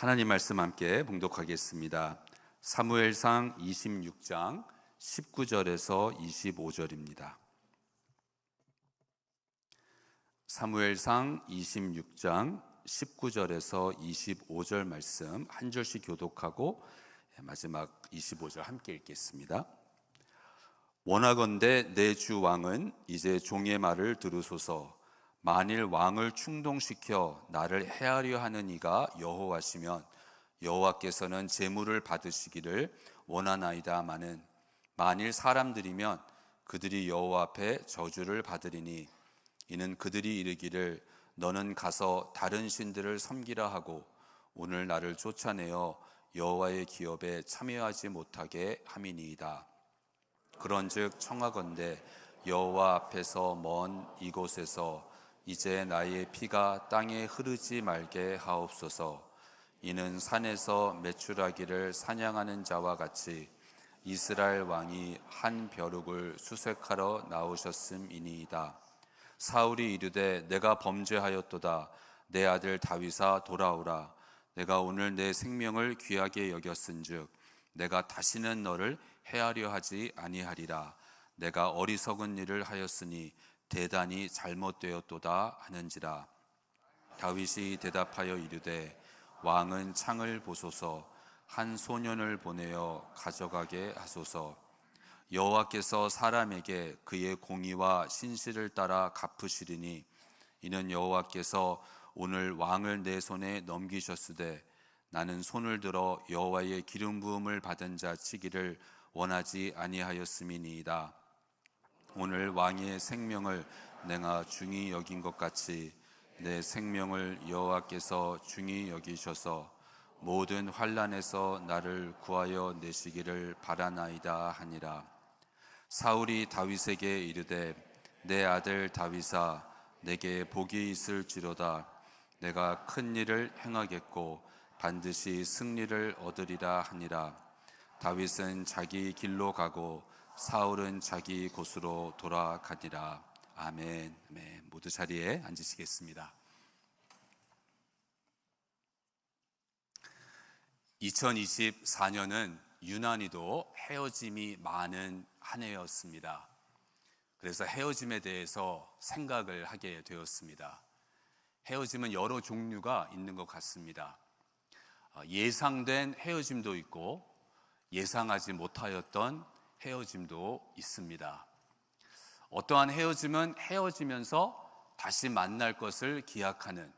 하나님 말씀 함께 봉독하겠습니다. 사무엘상 26장 19절에서 25절입니다. 사무엘상 26장 19절에서 25절 말씀 한 절씩 교독하고 마지막 25절 함께 읽겠습니다. 원하건대 내 주 왕은 이제 종의 말을 들으소서. 만일 왕을 충동시켜 나를 해하려 하는 이가 여호와시면 여호와께서는 제물을 받으시기를 원하나이다마는 만일 사람들이면 그들이 여호와 앞에 저주를 받으리니 이는 그들이 이르기를 너는 가서 다른 신들을 섬기라 하고 오늘 나를 쫓아내어 여호와의 기업에 참여하지 못하게 함이니이다. 그런즉 청하건대 여호와 앞에서 먼 이곳에서 이제 나의 피가 땅에 흐르지 말게 하옵소서. 이는 산에서 메추라기를 사냥하는 자와 같이 이스라엘 왕이 한 벼룩을 수색하러 나오셨음이니이다. 사울이 이르되 내가 범죄하였도다. 내 아들 다윗아 돌아오라. 내가 오늘 내 생명을 귀하게 여겼은즉 내가 다시는 너를 해하려 하지 아니하리라. 내가 어리석은 일을 하였으니 대단히 잘못되었도다 하는지라. 다윗이 대답하여 이르되 왕은 창을 보소서. 한 소년을 보내어 가져가게 하소서. 여호와께서 사람에게 그의 공의와 신실을 따라 갚으시리니 이는 여호와께서 오늘 왕을 내 손에 넘기셨으되 나는 손을 들어 여호와의 기름 부음을 받은 자 치기를 원하지 아니하였음이니이다. 오늘 왕의 생명을 내가 중히 여긴 것 같이 내 생명을 여호와께서 중히 여기셔서 모든 환난에서 나를 구하여 내시기를 바라나이다 하니라. 사울이 다윗에게 이르되 내 아들 다윗아 내게 복이 있을지로다. 내가 큰 일을 행하겠고 반드시 승리를 얻으리라 하니라. 다윗은 자기 길로 가고 사울은 자기 곳으로 돌아가니라. 아멘. 네, 모두 자리에 앉으시겠습니다. 2024년은 유난히도 헤어짐이 많은 한 해였습니다. 그래서 헤어짐에 대해서 생각을 하게 되었습니다. 헤어짐은 여러 종류가 있는 것 같습니다. 예상된 헤어짐도 있고 예상하지 못하였던 헤어짐도 있습니다. 어떠한 헤어짐은 헤어지면서 다시 만날 것을 기약하는,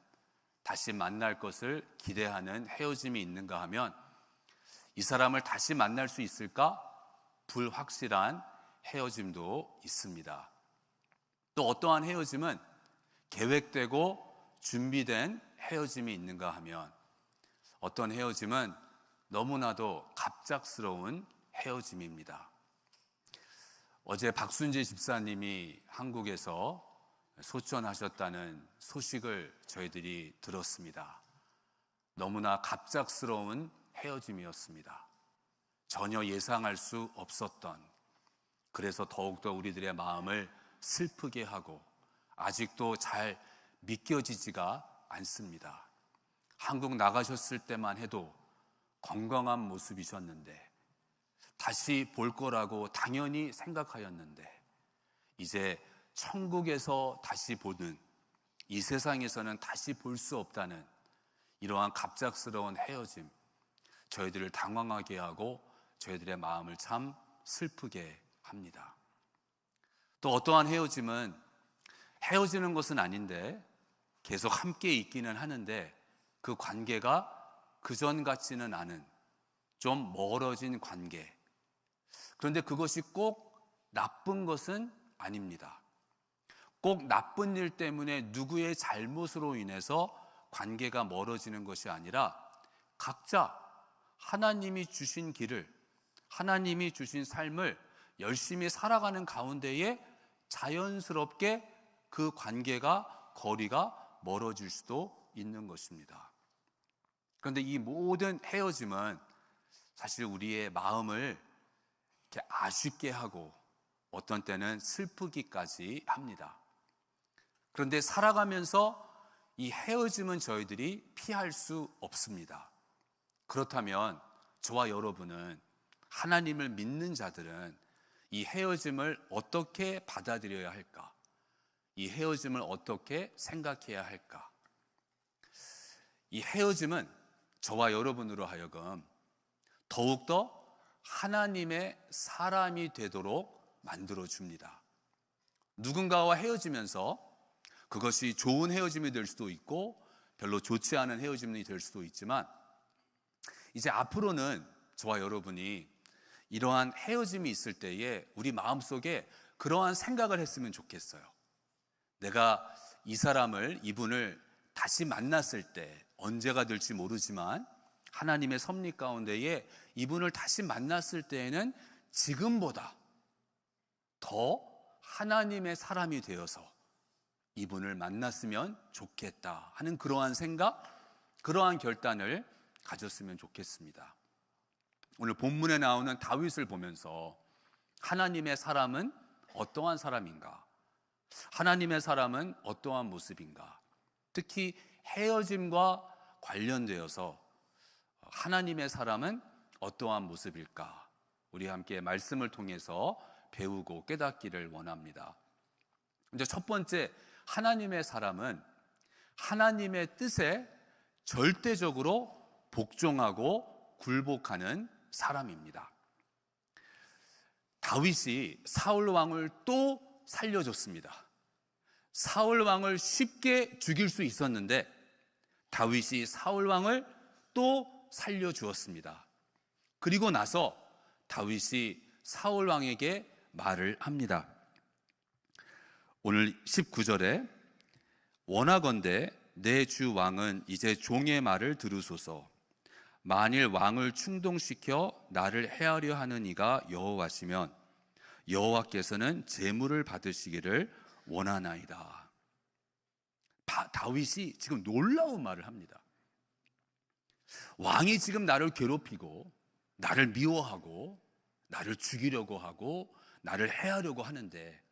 다시 만날 것을 기대하는 헤어짐이 있는가 하면 이 사람을 다시 만날 수 있을까? 불확실한 헤어짐도 있습니다. 또 어떠한 헤어짐은 계획되고 준비된 헤어짐이 있는가 하면 어떤 헤어짐은 너무나도 갑작스러운 헤어짐입니다. 어제 박순재 집사님이 한국에서 소천하셨다는 소식을 저희들이 들었습니다. 너무나 갑작스러운 헤어짐이었습니다. 전혀 예상할 수 없었던, 그래서 더욱더 우리들의 마음을 슬프게 하고 아직도 잘 믿겨지지가 않습니다. 한국 나가셨을 때만 해도 건강한 모습이셨는데 다시 볼 거라고 당연히 생각하였는데 이제 천국에서 다시 보는, 이 세상에서는 다시 볼 수 없다는 이러한 갑작스러운 헤어짐, 저희들을 당황하게 하고 저희들의 마음을 참 슬프게 합니다. 또 어떠한 헤어짐은 헤어지는 것은 아닌데 계속 함께 있기는 하는데 그 관계가 그전 같지는 않은 좀 멀어진 관계. 그런데 그것이 꼭 나쁜 것은 아닙니다. 꼭 나쁜 일 때문에 누구의 잘못으로 인해서 관계가 멀어지는 것이 아니라 각자 하나님이 주신 길을, 하나님이 주신 삶을 열심히 살아가는 가운데에 자연스럽게 그 관계가, 거리가 멀어질 수도 있는 것입니다. 그런데 이 모든 헤어짐은 사실 우리의 마음을 이렇게 아쉽게 하고 어떤 때는 슬프기까지 합니다. 그런데 살아가면서 이 헤어짐은 저희들이 피할 수 없습니다. 그렇다면 저와 여러분은, 하나님을 믿는 자들은 이 헤어짐을 어떻게 받아들여야 할까? 이 헤어짐을 어떻게 생각해야 할까? 이 헤어짐은 저와 여러분으로 하여금 더욱더 하나님의 사람이 되도록 만들어줍니다. 누군가와 헤어지면서 그것이 좋은 헤어짐이 될 수도 있고 별로 좋지 않은 헤어짐이 될 수도 있지만, 이제 앞으로는 저와 여러분이 이러한 헤어짐이 있을 때에 우리 마음속에 그러한 생각을 했으면 좋겠어요. 내가 이분을 다시 만났을 때, 언제가 될지 모르지만 하나님의 섭리 가운데에 이분을 다시 만났을 때에는 지금보다 더 하나님의 사람이 되어서 이분을 만났으면 좋겠다 하는 그러한 생각, 그러한 결단을 가졌으면 좋겠습니다. 오늘 본문에 나오는 다윗을 보면서 하나님의 사람은 어떠한 사람인가? 하나님의 사람은 어떠한 모습인가? 특히 헤어짐과 관련되어서 하나님의 사람은 어떠한 모습일까? 우리 함께 말씀을 통해서 배우고 깨닫기를 원합니다. 이제 첫 번째, 하나님의 사람은 하나님의 뜻에 절대적으로 복종하고 굴복하는 사람입니다. 다윗이 사울 왕을 또 살려줬습니다. 사울 왕을 쉽게 죽일 수 있었는데 다윗이 사울 왕을 또 살려주었습니다. 그리고 나서 다윗이 사울 왕에게 말을 합니다. 오늘 19절에 원하건대 내 주 왕은 이제 종의 말을 들으소서. 만일 왕을 충동시켜 나를 해하려 하는 이가 여호와시면 여호와께서는 제물을 받으시기를 원하나이다. 다윗이 지금 놀라운 말을 합니다. 왕이 지금 나를 괴롭히고 나를 미워하고 나를 죽이려고 하고 나를 해하려고 하는데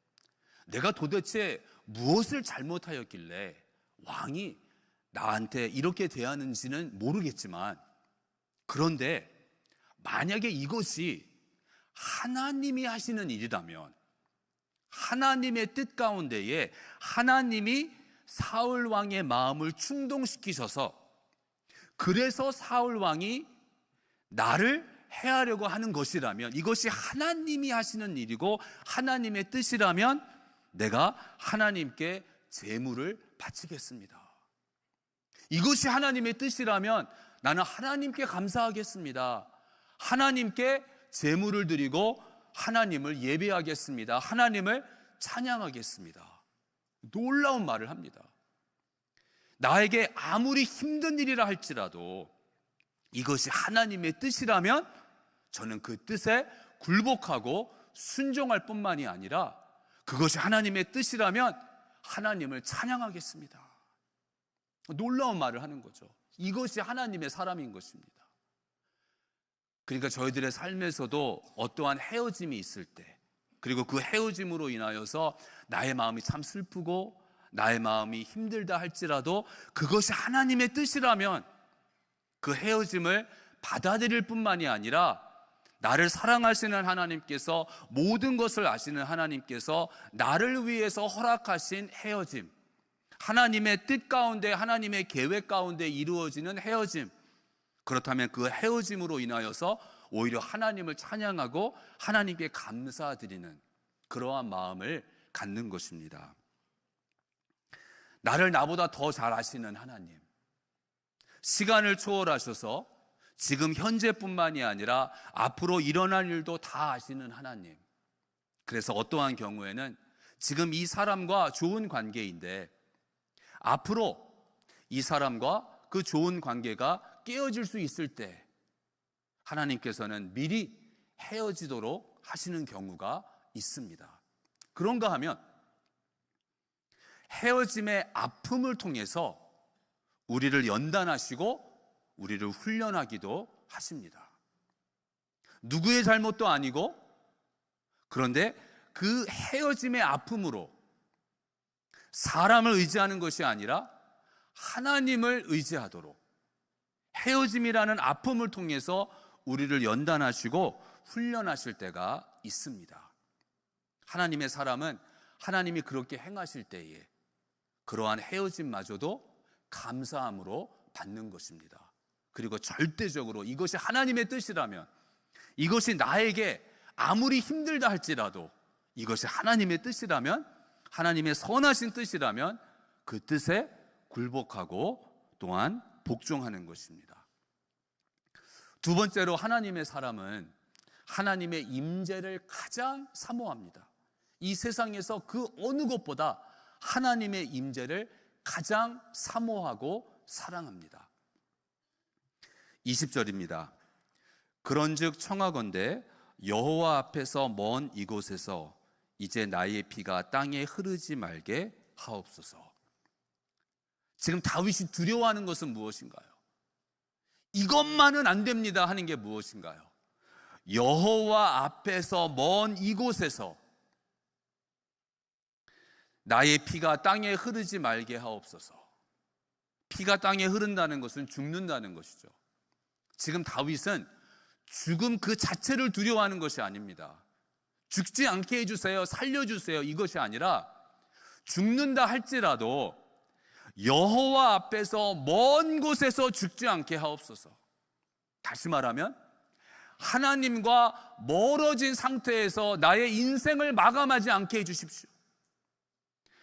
내가 도대체 무엇을 잘못하였길래 왕이 나한테 이렇게 대하는지는 모르겠지만, 그런데 만약에 이것이 하나님이 하시는 일이라면, 하나님의 뜻 가운데에 하나님이 사울 왕의 마음을 충동시키셔서 그래서 사울 왕이 나를 해하려고 하는 것이라면, 이것이 하나님이 하시는 일이고 하나님의 뜻이라면 내가 하나님께 제물을 바치겠습니다. 이것이 하나님의 뜻이라면 나는 하나님께 감사하겠습니다. 하나님께 제물을 드리고 하나님을 예배하겠습니다. 하나님을 찬양하겠습니다. 놀라운 말을 합니다. 나에게 아무리 힘든 일이라 할지라도 이것이 하나님의 뜻이라면 저는 그 뜻에 굴복하고 순종할 뿐만이 아니라, 그것이 하나님의 뜻이라면 하나님을 찬양하겠습니다. 놀라운 말을 하는 거죠. 이것이 하나님의 사람인 것입니다. 그러니까 저희들의 삶에서도 어떠한 헤어짐이 있을 때, 그리고 그 헤어짐으로 인하여서 나의 마음이 참 슬프고 나의 마음이 힘들다 할지라도 그것이 하나님의 뜻이라면 그 헤어짐을 받아들일 뿐만이 아니라, 나를 사랑하시는 하나님께서, 모든 것을 아시는 하나님께서 나를 위해서 허락하신 헤어짐, 하나님의 뜻 가운데, 하나님의 계획 가운데 이루어지는 헤어짐, 그렇다면 그 헤어짐으로 인하여서 오히려 하나님을 찬양하고 하나님께 감사드리는 그러한 마음을 갖는 것입니다. 나를 나보다 더 잘 아시는 하나님, 시간을 초월하셔서 지금 현재뿐만이 아니라 앞으로 일어날 일도 다 아시는 하나님. 그래서 어떠한 경우에는 지금 이 사람과 좋은 관계인데 앞으로 이 사람과 그 좋은 관계가 깨어질 수 있을 때 하나님께서는 미리 헤어지도록 하시는 경우가 있습니다. 그런가 하면 헤어짐의 아픔을 통해서 우리를 연단하시고 우리를 훈련하기도 하십니다. 누구의 잘못도 아니고, 그런데 그 헤어짐의 아픔으로 사람을 의지하는 것이 아니라 하나님을 의지하도록, 헤어짐이라는 아픔을 통해서 우리를 연단하시고 훈련하실 때가 있습니다. 하나님의 사람은 하나님이 그렇게 행하실 때에 그러한 헤어짐마저도 감사함으로 받는 것입니다. 그리고 절대적으로 이것이 하나님의 뜻이라면, 이것이 나에게 아무리 힘들다 할지라도 이것이 하나님의 뜻이라면, 하나님의 선하신 뜻이라면 그 뜻에 굴복하고 또한 복종하는 것입니다. 두 번째로 하나님의 사람은 하나님의 임재를 가장 사모합니다. 이 세상에서 그 어느 것보다 하나님의 임재를 가장 사모하고 사랑합니다. 20절입니다. 그런즉 청하건대 여호와 앞에서 먼 이곳에서 이제 나의 피가 땅에 흐르지 말게 하옵소서. 지금 다윗이 두려워하는 것은 무엇인가요? 이것만은 안 됩니다 하는 게 무엇인가요? 여호와 앞에서 먼 이곳에서 나의 피가 땅에 흐르지 말게 하옵소서. 피가 땅에 흐른다는 것은 죽는다는 것이죠. 지금 다윗은 죽음 그 자체를 두려워하는 것이 아닙니다. 죽지 않게 해주세요, 살려주세요, 이것이 아니라 죽는다 할지라도 여호와 앞에서 먼 곳에서 죽지 않게 하옵소서. 다시 말하면 하나님과 멀어진 상태에서 나의 인생을 마감하지 않게 해주십시오.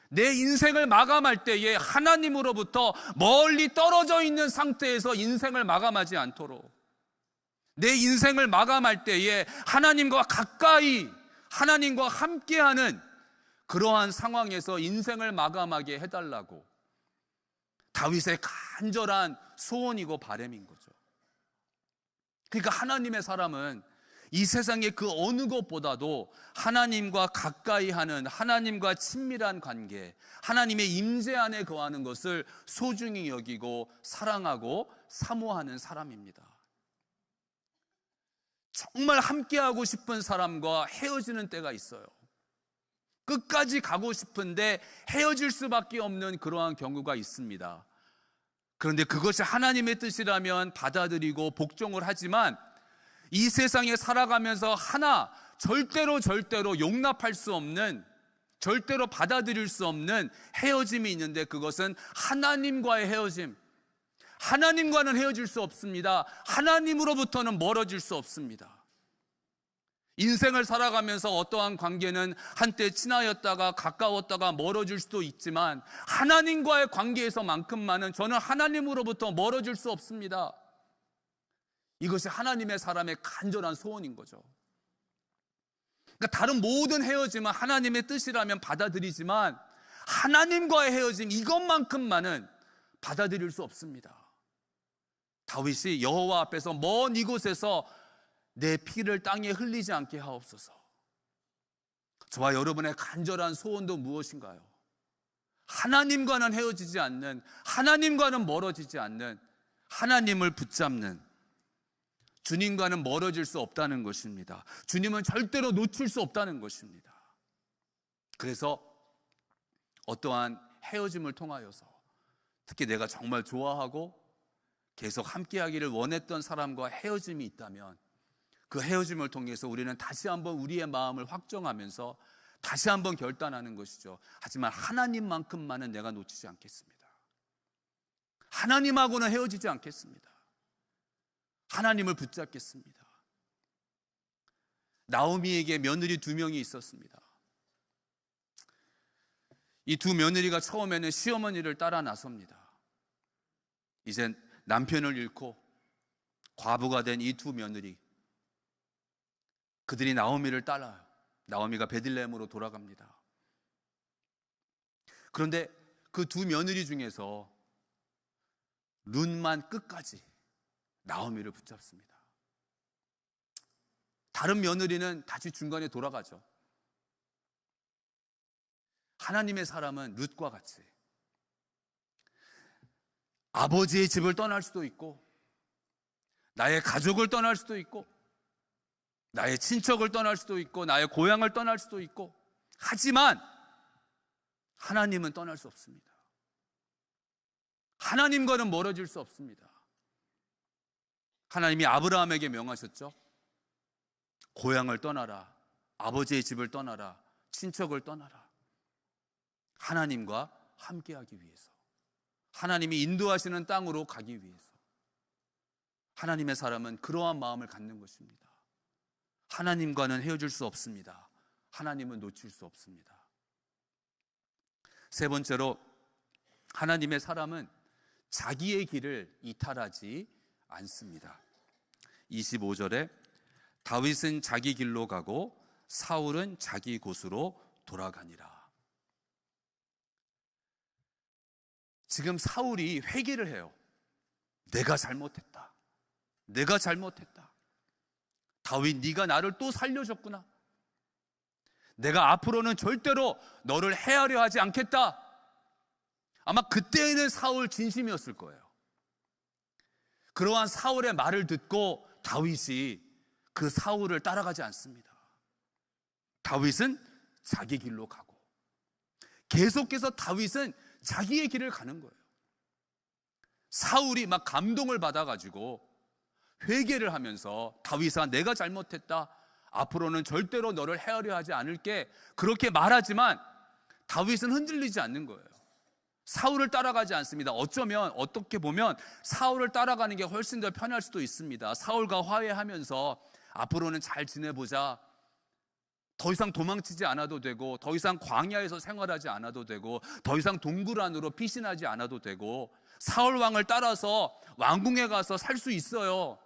내 인생을 마감할 때에 하나님으로부터 멀리 떨어져 있는 상태에서 인생을 마감하지 않도록, 내 인생을 마감할 때에 하나님과 가까이, 하나님과 함께하는 그러한 상황에서 인생을 마감하게 해달라고 다윗의 간절한 소원이고 바람인 거죠. 그러니까 하나님의 사람은 이 세상의 그 어느 것보다도 하나님과 가까이 하는, 하나님과 친밀한 관계, 하나님의 임재 안에 거하는 것을 소중히 여기고 사랑하고 사모하는 사람입니다. 정말 함께하고 싶은 사람과 헤어지는 때가 있어요. 끝까지 가고 싶은데 헤어질 수밖에 없는 그러한 경우가 있습니다. 그런데 그것이 하나님의 뜻이라면 받아들이고 복종을 하지만 이 세상에 살아가면서 하나 절대로 용납할 수 없는, 절대로 받아들일 수 없는 헤어짐이 있는데 그것은 하나님과의 헤어짐. 하나님과는 헤어질 수 없습니다. 하나님으로부터는 멀어질 수 없습니다. 인생을 살아가면서 어떠한 관계는 한때 친하였다가 가까웠다가 멀어질 수도 있지만 하나님과의 관계에서만큼만은 저는 하나님으로부터 멀어질 수 없습니다. 이것이 하나님의 사람의 간절한 소원인 거죠. 그러니까 다른 모든 헤어짐은 하나님의 뜻이라면 받아들이지만 하나님과의 헤어짐 이것만큼만은 받아들일 수 없습니다. 다윗이 여호와 앞에서 먼 이곳에서 내 피를 땅에 흘리지 않게 하옵소서. 저와 여러분의 간절한 소원도 무엇인가요? 하나님과는 헤어지지 않는, 하나님과는 멀어지지 않는, 하나님을 붙잡는, 주님과는 멀어질 수 없다는 것입니다. 주님은 절대로 놓칠 수 없다는 것입니다. 그래서 어떠한 헤어짐을 통하여서 특히 내가 정말 좋아하고 계속 함께하기를 원했던 사람과 헤어짐이 있다면 그 헤어짐을 통해서 우리는 다시 한번 우리의 마음을 확정하면서 다시 한번 결단하는 것이죠. 하지만 하나님만큼만은 내가 놓치지 않겠습니다. 하나님하고는 헤어지지 않겠습니다. 하나님을 붙잡겠습니다. 나오미에게 며느리 2명이 있었습니다. 이 2 며느리가 처음에는 시어머니를 따라 나섭니다. 이제 남편을 잃고 과부가 된 이 2 며느리, 그들이 나오미를 따라요. 나오미가 베들레헴으로 돌아갑니다. 그런데 그 2 며느리 중에서 룻만 끝까지 나오미를 붙잡습니다. 다른 며느리는 다시 중간에 돌아가죠. 하나님의 사람은 룻과 같이 아버지의 집을 떠날 수도 있고 나의 가족을 떠날 수도 있고 나의 친척을 떠날 수도 있고 나의 고향을 떠날 수도 있고, 하지만 하나님은 떠날 수 없습니다. 하나님과는 멀어질 수 없습니다. 하나님이 아브라함에게 명하셨죠. 고향을 떠나라, 아버지의 집을 떠나라, 친척을 떠나라. 하나님과 함께하기 위해서, 하나님이 인도하시는 땅으로 가기 위해서. 하나님의 사람은 그러한 마음을 갖는 것입니다. 하나님과는 헤어질 수 없습니다. 하나님은 놓칠 수 없습니다. 세 번째로, 하나님의 사람은 자기의 길을 이탈하지 않습니다. 25절에 다윗은 자기 길로 가고 사울은 자기 곳으로 돌아가니라. 지금 사울이 회개를 해요. 내가 잘못했다. 내가 잘못했다. 다윗, 네가 나를 또 살려줬구나. 내가 앞으로는 절대로 너를 해하려 하지 않겠다. 아마 그때는 사울 진심이었을 거예요. 그러한 사울의 말을 듣고 다윗이 그 사울을 따라가지 않습니다. 다윗은 자기 길로 가고, 계속해서 다윗은 자기의 길을 가는 거예요. 사울이 막 감동을 받아가지고 회개를 하면서, 다윗아, 내가 잘못했다. 앞으로는 절대로 너를 헤아려 하지 않을게. 그렇게 말하지만 다윗은 흔들리지 않는 거예요. 사울을 따라가지 않습니다. 어쩌면, 어떻게 보면 사울을 따라가는 게 훨씬 더 편할 수도 있습니다. 사울과 화해하면서 앞으로는 잘 지내보자. 더 이상 도망치지 않아도 되고, 더 이상 광야에서 생활하지 않아도 되고, 더 이상 동굴 안으로 피신하지 않아도 되고, 사울 왕을 따라서 왕궁에 가서 살 수 있어요.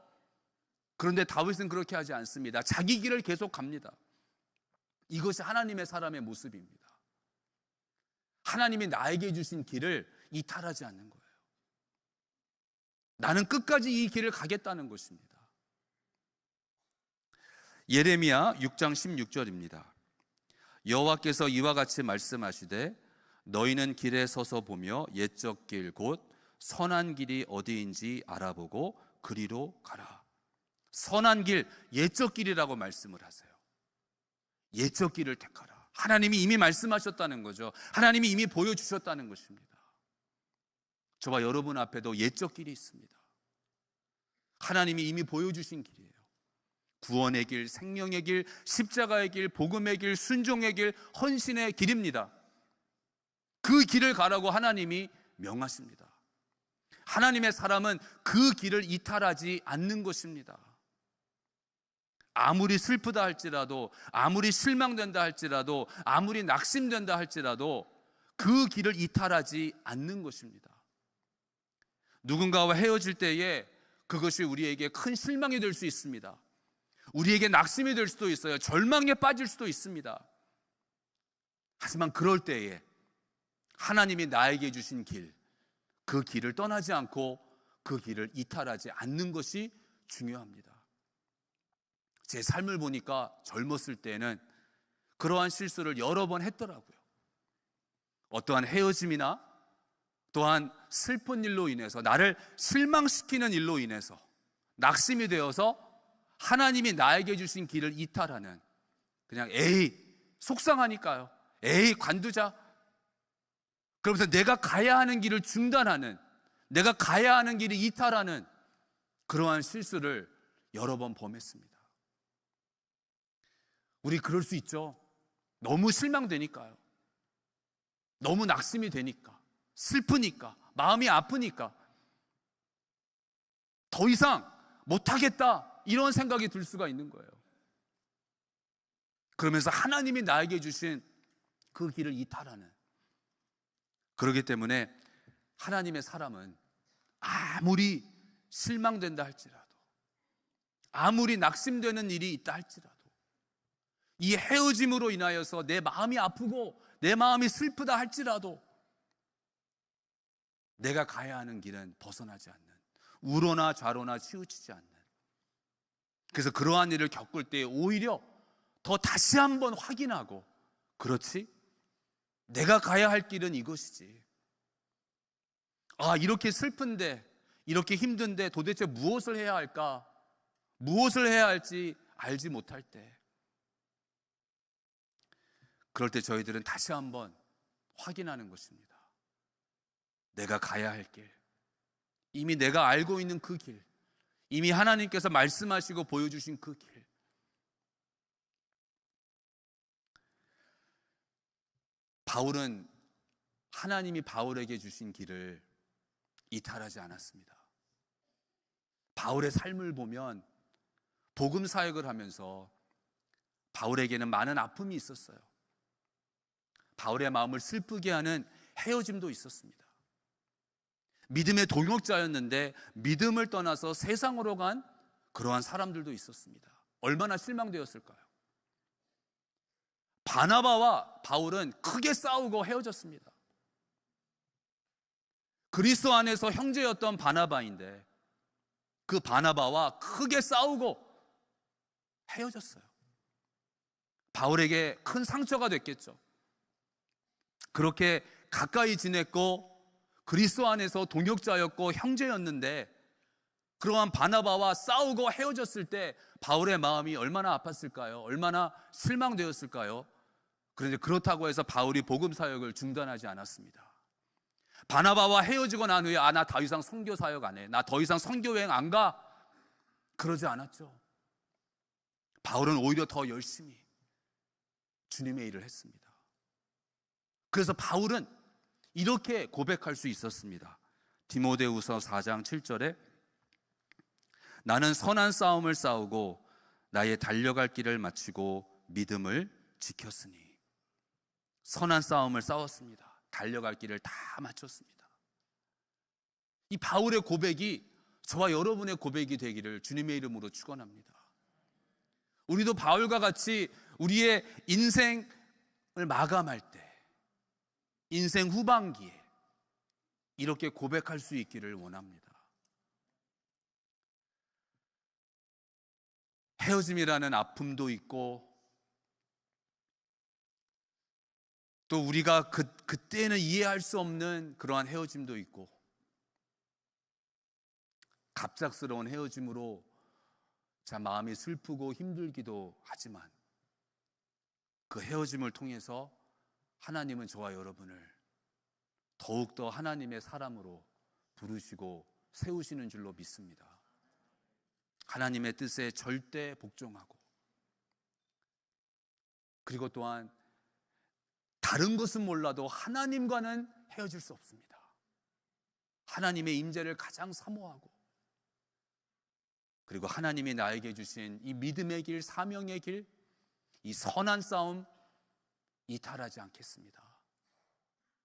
그런데 다윗은 그렇게 하지 않습니다. 자기 길을 계속 갑니다. 이것이 하나님의 사람의 모습입니다. 하나님이 나에게 주신 길을 이탈하지 않는 거예요. 나는 끝까지 이 길을 가겠다는 것입니다. 예레미야 6장 16절입니다. 여호와께서 이와 같이 말씀하시되 너희는 길에 서서 보며 옛적 길 곧 선한 길이 어디인지 알아보고 그리로 가라. 선한 길, 옛적 길이라고 말씀을 하세요. 옛적 길을 택하라. 하나님이 이미 말씀하셨다는 거죠. 하나님이 이미 보여주셨다는 것입니다. 저와 여러분 앞에도 옛적 길이 있습니다. 하나님이 이미 보여주신 길이에요. 구원의 길, 생명의 길, 십자가의 길, 복음의 길, 순종의 길, 헌신의 길입니다. 그 길을 가라고 하나님이 명하십니다. 하나님의 사람은 그 길을 이탈하지 않는 것입니다. 아무리 슬프다 할지라도, 아무리 실망된다 할지라도, 아무리 낙심된다 할지라도 그 길을 이탈하지 않는 것입니다. 누군가와 헤어질 때에 그것이 우리에게 큰 실망이 될 수 있습니다. 우리에게 낙심이 될 수도 있어요. 절망에 빠질 수도 있습니다. 하지만 그럴 때에 하나님이 나에게 주신 길, 그 길을 떠나지 않고 그 길을 이탈하지 않는 것이 중요합니다. 제 삶을 보니까 젊었을 때는 그러한 실수를 여러 번 했더라고요. 어떠한 헤어짐이나 또한 슬픈 일로 인해서, 나를 실망시키는 일로 인해서 낙심이 되어서 하나님이 나에게 주신 길을 이탈하는, 그냥 에이 속상하니까요, 에이 관두자, 그러면서 내가 가야 하는 길을 중단하는, 내가 가야 하는 길을 이탈하는 그러한 실수를 여러 번 범했습니다. 우리 그럴 수 있죠. 너무 실망되니까요. 너무 낙심이 되니까, 슬프니까, 마음이 아프니까 더 이상 못하겠다, 이런 생각이 들 수가 있는 거예요. 그러면서 하나님이 나에게 주신 그 길을 이탈하는, 그렇기 때문에 하나님의 사람은 아무리 실망된다 할지라도, 아무리 낙심되는 일이 있다 할지라도, 이 헤어짐으로 인하여서 내 마음이 아프고 내 마음이 슬프다 할지라도 내가 가야 하는 길은 벗어나지 않는, 우로나 좌로나 치우치지 않는, 그래서 그러한 일을 겪을 때 오히려 더 다시 한번 확인하고, 그렇지? 내가 가야 할 길은 이것이지. 아, 이렇게 슬픈데, 이렇게 힘든데 도대체 무엇을 해야 할까? 무엇을 해야 할지 알지 못할 때, 그럴 때 저희들은 다시 한번 확인하는 것입니다. 내가 가야 할 길, 이미 내가 알고 있는 그 길, 이미 하나님께서 말씀하시고 보여주신 그 길. 바울은 하나님이 바울에게 주신 길을 이탈하지 않았습니다. 바울의 삶을 보면 복음 사역을 하면서 바울에게는 많은 아픔이 있었어요. 바울의 마음을 슬프게 하는 헤어짐도 있었습니다. 믿음의 동역자였는데 믿음을 떠나서 세상으로 간 그러한 사람들도 있었습니다. 얼마나 실망되었을까요? 바나바와 바울은 크게 싸우고 헤어졌습니다. 그리스도 안에서 형제였던 바나바인데 그 바나바와 크게 싸우고 헤어졌어요. 바울에게 큰 상처가 됐겠죠. 그렇게 가까이 지냈고 그리스도 안에서 동역자였고 형제였는데 그러한 바나바와 싸우고 헤어졌을 때 바울의 마음이 얼마나 아팠을까요? 얼마나 실망되었을까요? 그런데 그렇다고 해서 바울이 복음 사역을 중단하지 않았습니다. 바나바와 헤어지고 난 후에 나 더 이상 선교 사역 안 해. 나 더 이상 선교 여행 안 가. 그러지 않았죠. 바울은 오히려 더 열심히 주님의 일을 했습니다. 그래서 바울은 이렇게 고백할 수 있었습니다. 디모데후서 4장 7절에 나는 선한 싸움을 싸우고 나의 달려갈 길을 마치고 믿음을 지켰으니. 선한 싸움을 싸웠습니다. 달려갈 길을 다 마쳤습니다. 이 바울의 고백이 저와 여러분의 고백이 되기를 주님의 이름으로 축원합니다. 우리도 바울과 같이 우리의 인생을 마감할 때, 인생 후반기에 이렇게 고백할 수 있기를 원합니다. 헤어짐이라는 아픔도 있고 또 우리가 그때는 이해할 수 없는 그러한 헤어짐도 있고 갑작스러운 헤어짐으로 마음이 슬프고 힘들기도 하지만 그 헤어짐을 통해서 하나님은 저와 여러분을 더욱더 하나님의 사람으로 부르시고 세우시는 줄로 믿습니다. 하나님의 뜻에 절대 복종하고 그리고 또한 다른 것은 몰라도 하나님과는 헤어질 수 없습니다. 하나님의 임재를 가장 사모하고 그리고 하나님이 나에게 주신 이 믿음의 길, 사명의 길, 이 선한 싸움 이탈하지 않겠습니다.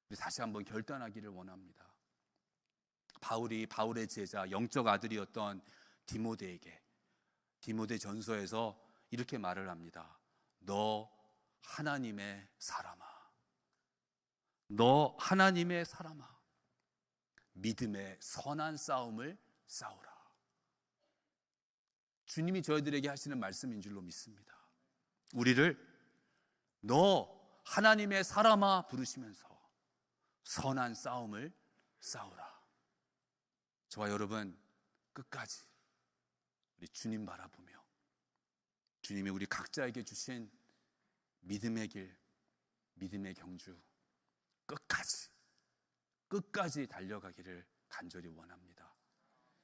우리 다시 한번 결단하기를 원합니다. 바울이 바울의 제자, 영적 아들이었던 디모데에게 디모데 전서에서 이렇게 말을 합니다. 너 하나님의 사람아. 너 하나님의 사람아. 믿음의 선한 싸움을 싸우라. 주님이 저희들에게 하시는 말씀인 줄로 믿습니다. 우리를 너 하나님의 사람아 부르시면서 선한 싸움을 싸우라. 저와 여러분 끝까지 우리 주님 바라보며 주님이 우리 각자에게 주신 믿음의 길, 믿음의 경주 끝까지 달려가기를 간절히 원합니다.